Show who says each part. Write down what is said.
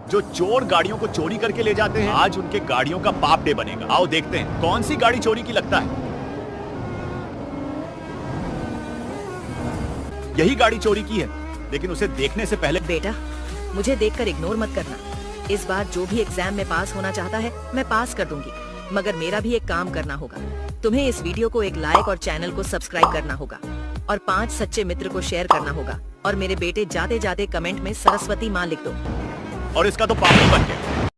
Speaker 1: जो चोर गाड़ियों को चोरी करके ले जाते हैं, आज उनके गाड़ियों का बाप डे बनेगा। आओ देखते हैं कौन सी गाड़ी चोरी की लगता है। यही गाड़ी चोरी की है, लेकिन उसे देखने से पहले।
Speaker 2: बेटा, मुझे देखकर इग्नोर मत करना। इस बार जो भी एग्जाम में पास होना चाहता है मैं पास कर दूंगी, मगर मेरा भी एक काम करना होगा। तुम्हें इस वीडियो को एक लाइक और चैनल को सब्सक्राइब करना होगा और 5 सच्चे मित्र को शेयर करना होगा। और मेरे बेटे जाते जाते कमेंट में सरस्वती माँ लिख दो।
Speaker 1: और इसका तो पापा बन गया।